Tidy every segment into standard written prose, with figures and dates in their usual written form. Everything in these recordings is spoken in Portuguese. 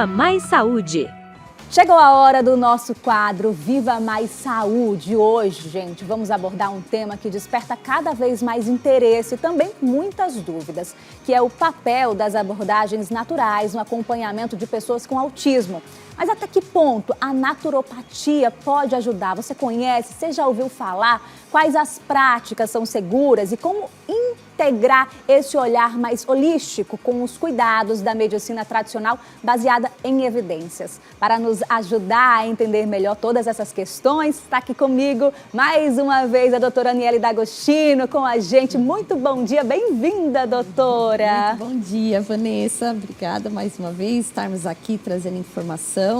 Viva Mais Saúde! Chegou a hora do nosso quadro Viva Mais Saúde. Hoje, gente, vamos abordar um tema que desperta cada vez mais interesse e também muitas dúvidas, que é o papel das abordagens naturais no acompanhamento de pessoas com autismo. Mas até que ponto a naturopatia pode ajudar? Você conhece? Você já ouviu falar? Quais as práticas são seguras e como integrar esse olhar mais holístico com os cuidados da medicina tradicional baseada em evidências? Para nos ajudar a entender melhor todas essas questões, está aqui comigo mais uma vez a doutora Aniele D'Agostino com a gente. Muito bom dia, bem-vinda, doutora! Muito bom dia, Vanessa. Obrigada mais uma vez estarmos aqui trazendo informação.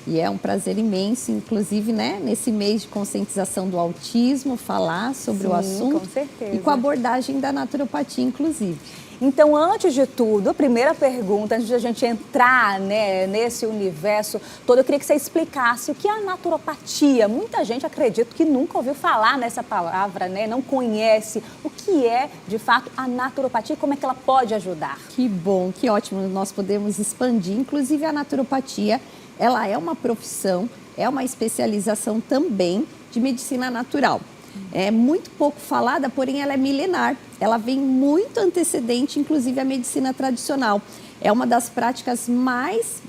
E é um prazer imenso, inclusive, né, nesse mês de conscientização do autismo, falar sobre o assunto. Com certeza. E com a abordagem da naturopatia, inclusive. Então, antes de tudo, a primeira pergunta, antes de a gente entrar, né, nesse universo todo, eu queria que você explicasse o que é a naturopatia. Muita gente, acredito, que nunca ouviu falar nessa palavra, né, não conhece o que é, de fato, a naturopatia e como é que ela pode ajudar. Que bom, que ótimo, nós podemos expandir. Inclusive, a naturopatia, ela é uma profissão, é uma especialização também de medicina natural. É muito pouco falada, porém ela é milenar. Ela vem muito antecedente, inclusive, à medicina tradicional. É uma das práticas mais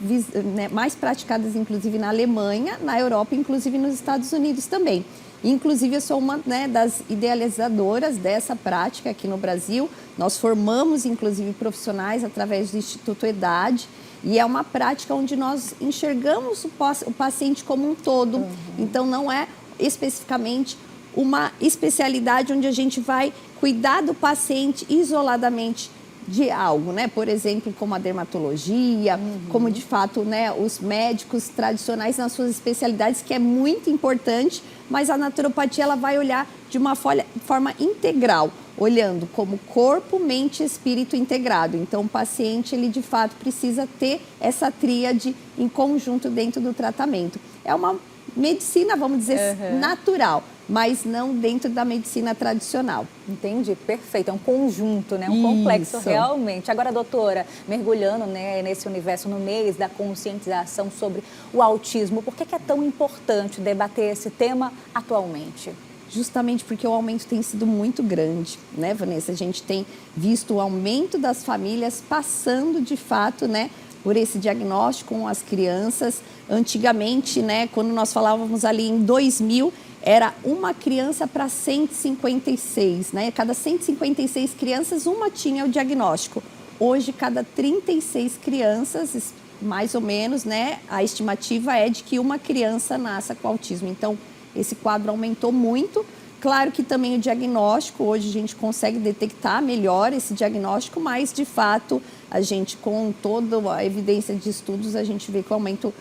praticadas, inclusive, na Alemanha, na Europa, inclusive nos Estados Unidos também. Inclusive, eu sou uma, né, das idealizadoras dessa prática aqui no Brasil. Nós formamos, inclusive, profissionais através do Instituto EDAD. E é uma prática onde nós enxergamos o paciente como um todo. Então, não é especificamente uma especialidade onde a gente vai cuidar do paciente isoladamente de algo, né? Por exemplo, como a dermatologia, como de fato, né, os médicos tradicionais nas suas especialidades, que é muito importante, mas a naturopatia ela vai olhar de uma forma integral, olhando como corpo, mente e espírito integrado. Então, o paciente, ele de fato precisa ter essa tríade em conjunto dentro do tratamento. É uma medicina, vamos dizer, natural, mas não dentro da medicina tradicional. Entendi, perfeito. É um conjunto, né? Um complexo realmente. Agora, doutora, mergulhando, né, nesse universo, no mês da conscientização sobre o autismo, por que é tão importante debater esse tema atualmente? Justamente porque o aumento tem sido muito grande, né, Vanessa? A gente tem visto o aumento das famílias passando, de fato, né, por esse diagnóstico com as crianças. Antigamente, né, quando nós falávamos ali em 2000, era uma criança para 156, né? Cada 156 crianças, uma tinha o diagnóstico. Hoje, cada 36 crianças, mais ou menos, né, a estimativa é de que uma criança nasça com autismo. Então, esse quadro aumentou muito. Claro que também o diagnóstico, hoje a gente consegue detectar melhor esse diagnóstico, mas de fato, a gente com toda a evidência de estudos, a gente vê que o aumento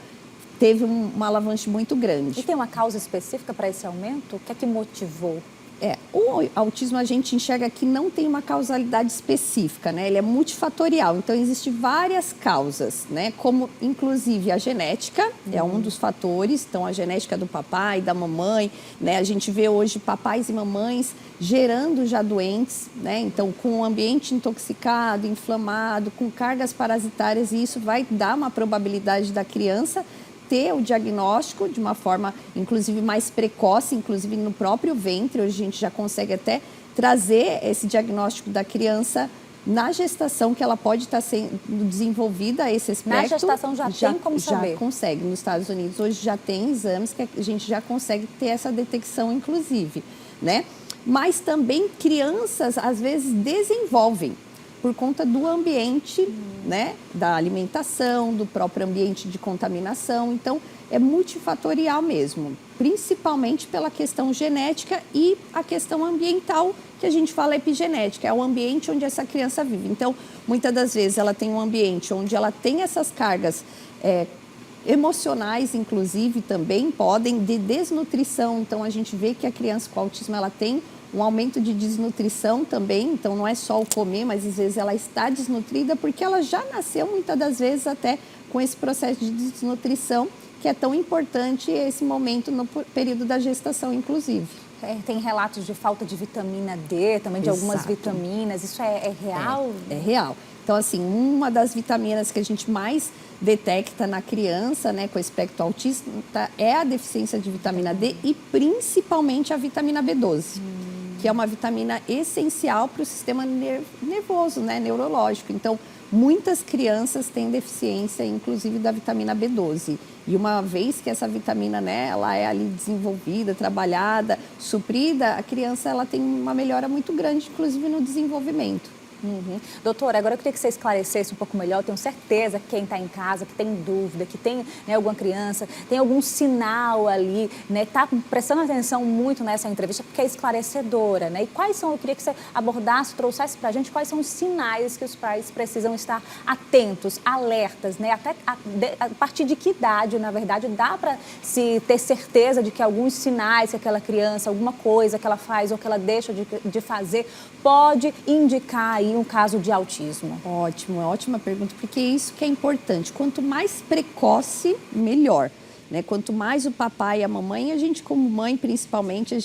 teve uma alavanche muito grande. E tem uma causa específica para esse aumento? O que é que motivou? O autismo a gente enxerga que não tem uma causalidade específica, né? Ele é multifatorial, então existem várias causas, né? Como inclusive a genética é um dos fatores, então a genética do papai, da mamãe, né? A gente vê hoje papais e mamães gerando já doentes, né? Então com o ambiente intoxicado, inflamado, com cargas parasitárias, e isso vai dar uma probabilidade da criança ter o diagnóstico de uma forma, inclusive, mais precoce, inclusive no próprio ventre. Hoje a gente já consegue até trazer esse diagnóstico da criança na gestação, que ela pode estar sendo desenvolvida a esse aspecto. Na gestação já tem como saber? Já consegue. Nos Estados Unidos hoje já tem exames que a gente já consegue ter essa detecção, inclusive, né? Mas também crianças, às vezes, desenvolvem por conta do ambiente, né, da alimentação, do próprio ambiente de contaminação. Então, é multifatorial mesmo, principalmente pela questão genética e a questão ambiental, que a gente fala epigenética, é o ambiente onde essa criança vive. Então, muitas das vezes, ela tem um ambiente onde ela tem essas cargas emocionais, inclusive, também podem, de desnutrição. Então, a gente vê que a criança com autismo, ela tem um aumento de desnutrição também, então não é só o comer, mas às vezes ela está desnutrida porque ela já nasceu muitas das vezes até com esse processo de desnutrição, que é tão importante esse momento no período da gestação, inclusive. tem relatos de falta de vitamina D, também de algumas vitaminas. Isso é real? É real. Então, assim, uma das vitaminas que a gente mais detecta na criança, né, com espectro autista, é a deficiência de vitamina D e principalmente a vitamina B12, que é uma vitamina essencial para o sistema nervoso, né, neurológico. Então, muitas crianças têm deficiência, inclusive da vitamina B12. E uma vez que essa vitamina, né, ela é ali desenvolvida, trabalhada, suprida, a criança ela tem uma melhora muito grande, inclusive no desenvolvimento. Doutora, agora eu queria que você esclarecesse um pouco melhor. Eu tenho certeza que quem está em casa, que tem dúvida, que tem, né, alguma criança, tem algum sinal ali, né, está prestando atenção muito nessa entrevista, porque é esclarecedora, né? E quais são, eu queria que você abordasse, trouxesse para a gente quais são os sinais que os pais precisam estar atentos, alertas, né? Até a partir de que idade, na verdade, dá para se ter certeza de que alguns sinais que aquela criança, alguma coisa que ela faz ou que ela deixa de fazer, pode indicar aí um caso de autismo? Ótimo, ótima pergunta, porque isso que é importante. Quanto mais precoce, melhor. Né? Quanto mais o papai e a mamãe, a gente como mãe principalmente,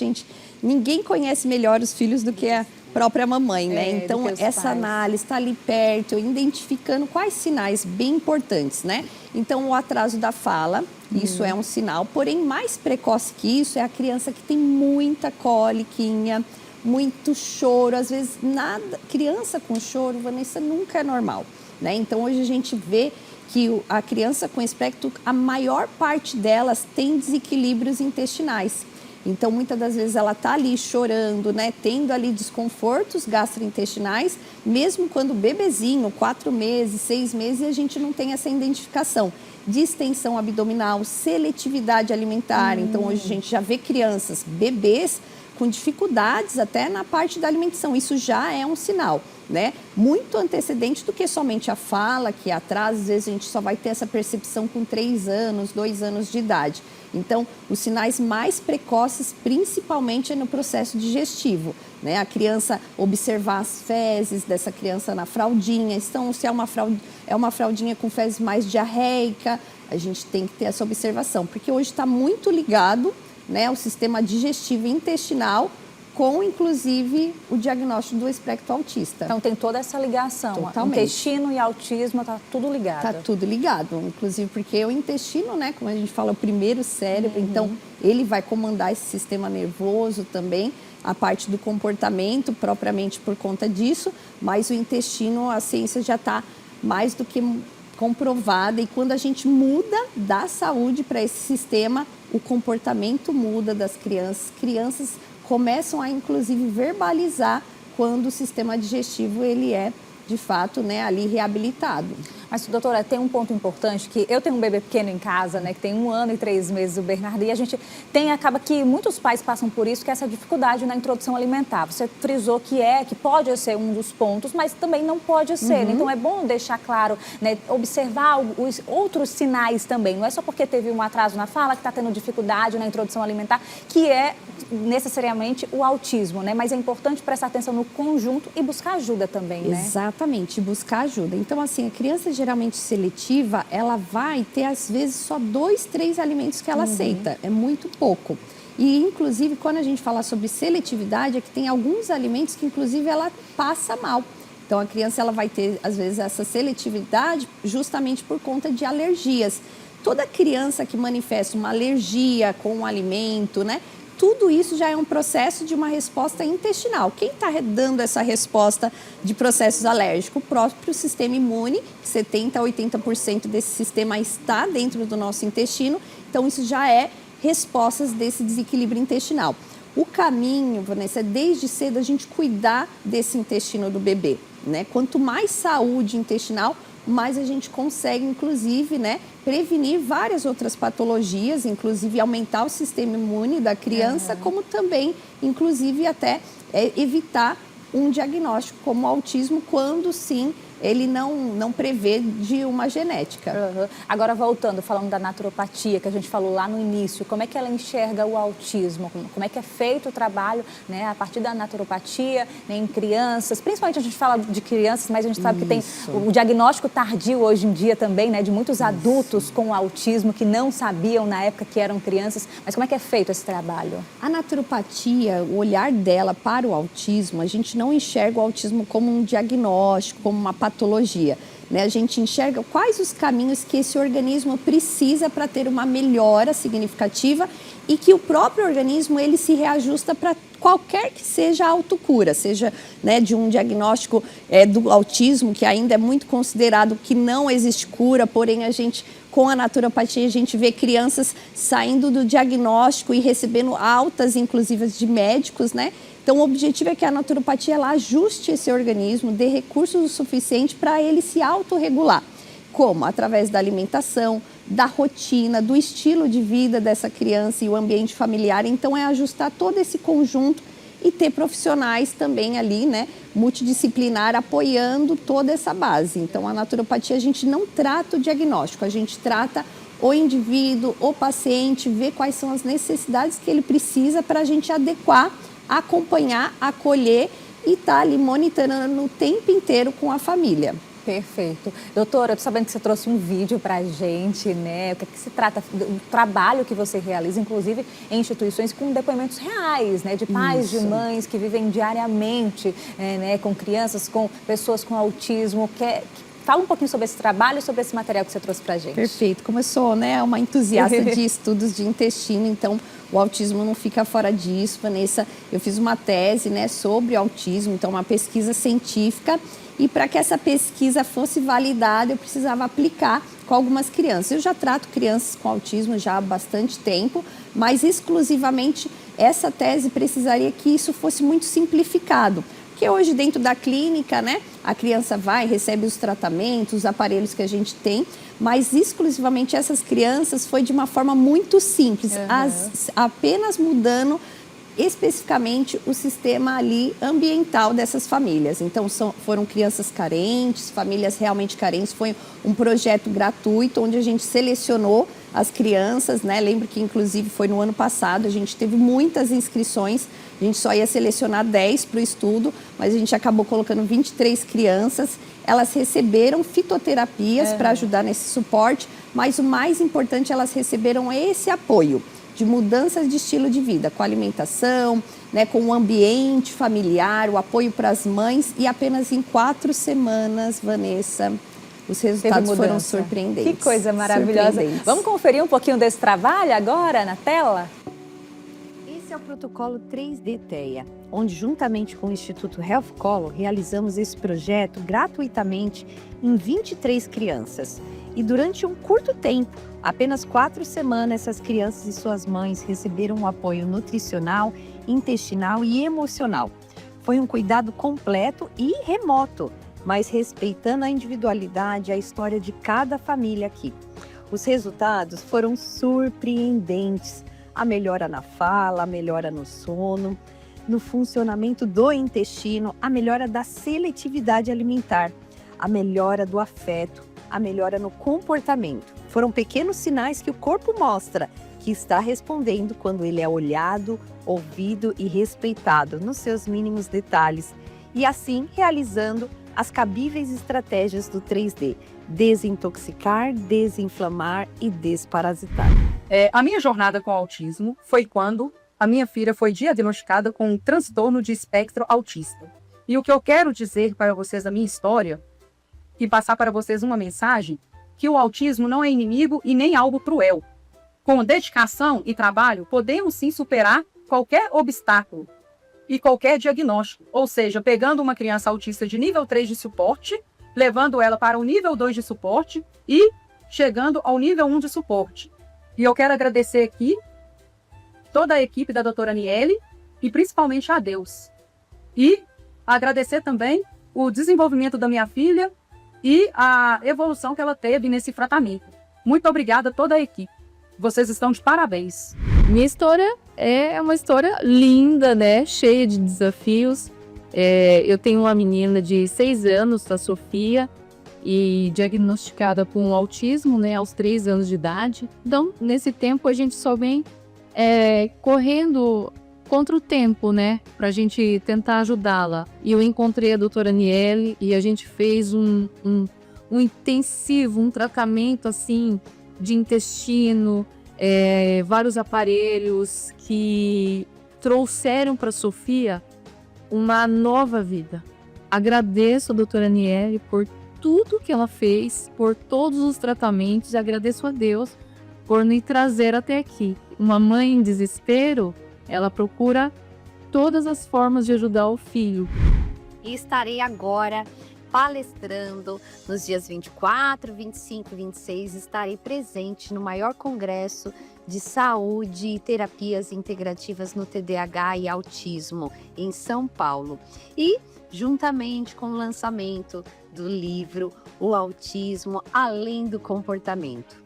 ninguém conhece melhor os filhos do que a própria mamãe, né? Então, essa análise está ali perto, identificando quais sinais bem importantes, né? Então, o atraso da fala, isso é um sinal, porém, mais precoce que isso é a criança que tem muita coliquinha, muito choro, às vezes nada, criança com choro, Vanessa, nunca é normal, né? Então hoje a gente vê que a criança com espectro, a maior parte delas tem desequilíbrios intestinais. Então muitas das vezes ela tá ali chorando, né? Tendo ali desconfortos gastrointestinais, mesmo quando bebezinho, 4 meses, 6 meses, e a gente não tem essa identificação. Distensão abdominal, seletividade alimentar. Então hoje a gente já vê crianças, bebês, com dificuldades até na parte da alimentação. Isso já é um sinal, né? Muito antecedente do que somente a fala, que atrás, às vezes a gente só vai ter essa percepção com 3 anos, 2 anos de idade. Então, os sinais mais precoces, principalmente, é no processo digestivo, né? A criança observar as fezes dessa criança na fraldinha. Então, se é uma fraldinha com fezes mais diarreica, a gente tem que ter essa observação, porque hoje está muito ligado, né, o sistema digestivo e intestinal com, inclusive, o diagnóstico do espectro autista. Então, tem toda essa ligação. Totalmente. Intestino e autismo, está tudo ligado. Está tudo ligado, inclusive porque o intestino, né, como a gente fala, é o primeiro cérebro, então ele vai comandar esse sistema nervoso também, a parte do comportamento, propriamente por conta disso, mas o intestino, a ciência já está mais do que comprovada, e quando a gente muda da saúde para esse sistema, o comportamento muda das crianças. Crianças começam a, inclusive, verbalizar quando o sistema digestivo ele é, de fato, né, ali reabilitado. Mas, doutora, tem um ponto importante que eu tenho um bebê pequeno em casa, né, que tem 1 ano e 3 meses, o Bernardo, e a gente acaba que muitos pais passam por isso, que é essa dificuldade na introdução alimentar. Você frisou que pode ser um dos pontos, mas também não pode ser. Então, é bom deixar claro, né, observar os outros sinais também. Não é só porque teve um atraso na fala que está tendo dificuldade na introdução alimentar, que é necessariamente o autismo, né? Mas é importante prestar atenção no conjunto e buscar ajuda também, né? Exatamente, buscar ajuda. Então, assim, a criança geralmente seletiva, ela vai ter, às vezes, só 2, 3 alimentos que ela aceita. É muito pouco. E, inclusive, quando a gente fala sobre seletividade, é que tem alguns alimentos que, inclusive, ela passa mal. Então, a criança ela vai ter, às vezes, essa seletividade justamente por conta de alergias. Toda criança que manifesta uma alergia com um alimento, né? Tudo isso já é um processo de uma resposta intestinal. Quem está dando essa resposta de processos alérgicos? O próprio sistema imune, 70% a 80% desse sistema está dentro do nosso intestino. Então, isso já é respostas desse desequilíbrio intestinal. O caminho, Vanessa, é desde cedo a gente cuidar desse intestino do bebê, né? Quanto mais saúde intestinal, mais a gente consegue, inclusive, né, prevenir várias outras patologias, inclusive aumentar o sistema imune da criança, como também, inclusive, até evitar um diagnóstico como autismo, quando sim ele não prevê de uma genética. Uhum. Agora, voltando, falando da naturopatia, que a gente falou lá no início, como é que ela enxerga o autismo? Como é que é feito o trabalho, né, a partir da naturopatia, né, em crianças? Principalmente a gente fala de crianças, mas a gente sabe que tem o diagnóstico tardio hoje em dia também, né, de muitos adultos com autismo que não sabiam na época que eram crianças. Mas como é que é feito esse trabalho? A naturopatia, o olhar dela para o autismo, a gente não enxerga o autismo como um diagnóstico, como uma patologia, né? A gente enxerga quais os caminhos que esse organismo precisa para ter uma melhora significativa e que o próprio organismo ele se reajusta para qualquer que seja a autocura, seja, né, de um diagnóstico do autismo, que ainda é muito considerado que não existe cura, porém a gente, com a naturopatia, a gente vê crianças saindo do diagnóstico e recebendo altas, inclusive, de médicos, né? Então, o objetivo é que a naturopatia ela ajuste esse organismo, dê recursos o suficiente para ele se autorregular. Como? Através da alimentação, da rotina, do estilo de vida dessa criança e o ambiente familiar. Então, é ajustar todo esse conjunto e ter profissionais também ali, né, multidisciplinar, apoiando toda essa base. Então, a naturopatia, a gente não trata o diagnóstico, a gente trata o indivíduo, o paciente, ver quais são as necessidades que ele precisa para a gente adequar, acompanhar, acolher e estar ali monitorando o tempo inteiro com a família. Perfeito. Doutora, eu tô sabendo que você trouxe um vídeo para a gente, né? O que se trata do trabalho que você realiza, inclusive em instituições com depoimentos reais, né? De pais, de mães que vivem diariamente, né? Com crianças, com pessoas com autismo. Fala um pouquinho sobre esse trabalho e sobre esse material que você trouxe para a gente. Perfeito. Como eu sou, né, uma entusiasta de estudos de intestino, então o autismo não fica fora disso, Vanessa. Eu fiz uma tese, né, sobre autismo, então uma pesquisa científica. E para que essa pesquisa fosse validada, eu precisava aplicar com algumas crianças. Eu já trato crianças com autismo já há bastante tempo, mas exclusivamente essa tese precisaria que isso fosse muito simplificado. Porque hoje dentro da clínica, né, a criança vai, recebe os tratamentos, os aparelhos que a gente tem, mas exclusivamente essas crianças foi de uma forma muito simples, apenas mudando especificamente o sistema ali ambiental dessas famílias. Então, foram crianças carentes, famílias realmente carentes. Foi um projeto gratuito onde a gente selecionou as crianças, né? Lembro que, inclusive, foi no ano passado, a gente teve muitas inscrições. A gente só ia selecionar 10 para o estudo, mas a gente acabou colocando 23 crianças. Elas receberam fitoterapias para ajudar nesse suporte, mas o mais importante, elas receberam esse apoio de mudanças de estilo de vida, com alimentação, né, com o ambiente familiar, o apoio para as mães, e apenas em 4 semanas, Vanessa, os resultados foram surpreendentes. Que coisa maravilhosa. Vamos conferir um pouquinho desse trabalho agora na tela? Esse é o protocolo 3D TEA, onde juntamente com o Instituto Health Color realizamos esse projeto gratuitamente em 23 crianças. E durante um curto tempo, apenas 4 semanas, essas crianças e suas mães receberam um apoio nutricional, intestinal e emocional. Foi um cuidado completo e remoto, mas respeitando a individualidade e a história de cada família aqui. Os resultados foram surpreendentes. A melhora na fala, a melhora no sono, no funcionamento do intestino, a melhora da seletividade alimentar, a melhora do afeto, a melhora no comportamento. Foram pequenos sinais que o corpo mostra que está respondendo quando ele é olhado, ouvido e respeitado nos seus mínimos detalhes e assim realizando as cabíveis estratégias do 3D: desintoxicar, desinflamar e desparasitar. A minha jornada com o autismo foi quando a minha filha foi diagnosticada com um transtorno de espectro autista. E o que eu quero dizer para vocês da minha história e passar para vocês uma mensagem, que o autismo não é inimigo e nem algo cruel. Com dedicação e trabalho, podemos sim superar qualquer obstáculo e qualquer diagnóstico. Ou seja, pegando uma criança autista de nível 3 de suporte, levando ela para o nível 2 de suporte e chegando ao nível 1 de suporte. E eu quero agradecer aqui toda a equipe da doutora Aniele e principalmente a Deus. E agradecer também o desenvolvimento da minha filha e a evolução que ela teve nesse tratamento. Muito obrigada a toda a equipe. Vocês estão de parabéns. Minha história é uma história linda, né? Cheia de desafios. Eu tenho uma menina de 6 anos, a Sofia, e diagnosticada com autismo, né, aos 3 anos de idade. Então, nesse tempo, a gente só vem correndo contra o tempo, né, pra gente tentar ajudá-la. E eu encontrei a doutora Aniele e a gente fez um intensivo, um tratamento, assim, de intestino, vários aparelhos que trouxeram para Sofia uma nova vida. Agradeço a doutora Aniele por tudo que ela fez, por todos os tratamentos, e agradeço a Deus por me trazer até aqui. Uma mãe em desespero, ela procura todas as formas de ajudar o filho. E estarei agora palestrando nos dias 24, 25 e 26. Estarei presente no maior congresso de saúde e terapias integrativas no TDAH e autismo em São Paulo. E juntamente com o lançamento do livro O Autismo Além do Comportamento.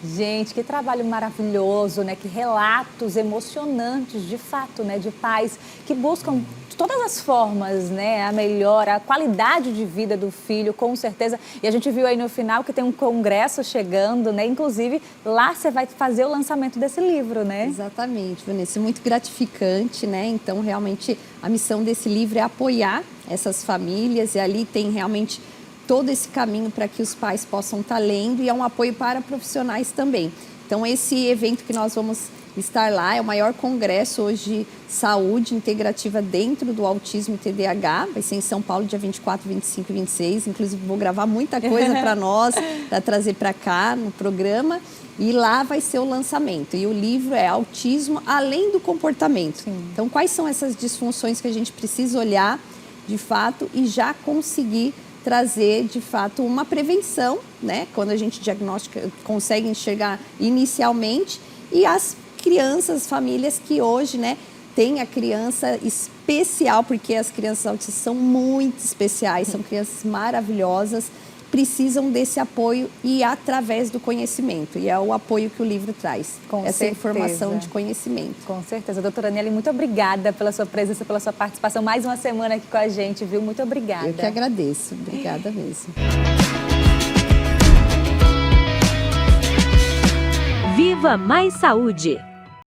Gente, que trabalho maravilhoso, né? Que relatos emocionantes, de fato, né? De pais que buscam de todas as formas, né? A melhora, a qualidade de vida do filho, com certeza. E a gente viu aí no final que tem um congresso chegando, né? Inclusive, lá você vai fazer o lançamento desse livro, né? Exatamente, Vanessa, muito gratificante, né? Então, realmente, a missão desse livro é apoiar essas famílias, e ali tem realmente todo esse caminho para que os pais possam estar lendo, e é um apoio para profissionais também. Então, esse evento que nós vamos estar lá é o maior congresso hoje de saúde integrativa dentro do autismo e TDAH. Vai ser em São Paulo, dia 24, 25 e 26. Inclusive, vou gravar muita coisa para nós, para trazer para cá no programa. E lá vai ser o lançamento. E o livro é Autismo Além do Comportamento. Sim. Então, quais são essas disfunções que a gente precisa olhar, de fato, e já conseguir trazer, de fato, uma prevenção, né? Quando a gente diagnostica, consegue enxergar inicialmente, e as crianças, famílias que hoje, né, têm a criança especial, porque as crianças autistas são muito especiais, são crianças maravilhosas, precisam desse apoio, e através do conhecimento, e é o apoio que o livro traz, Com essa certeza. informação de conhecimento. Com certeza. Doutora Aniele, muito obrigada pela sua presença, pela sua participação, mais uma semana aqui com a gente, viu? Muito obrigada. Eu que agradeço, obrigada mesmo. Viva Mais Saúde!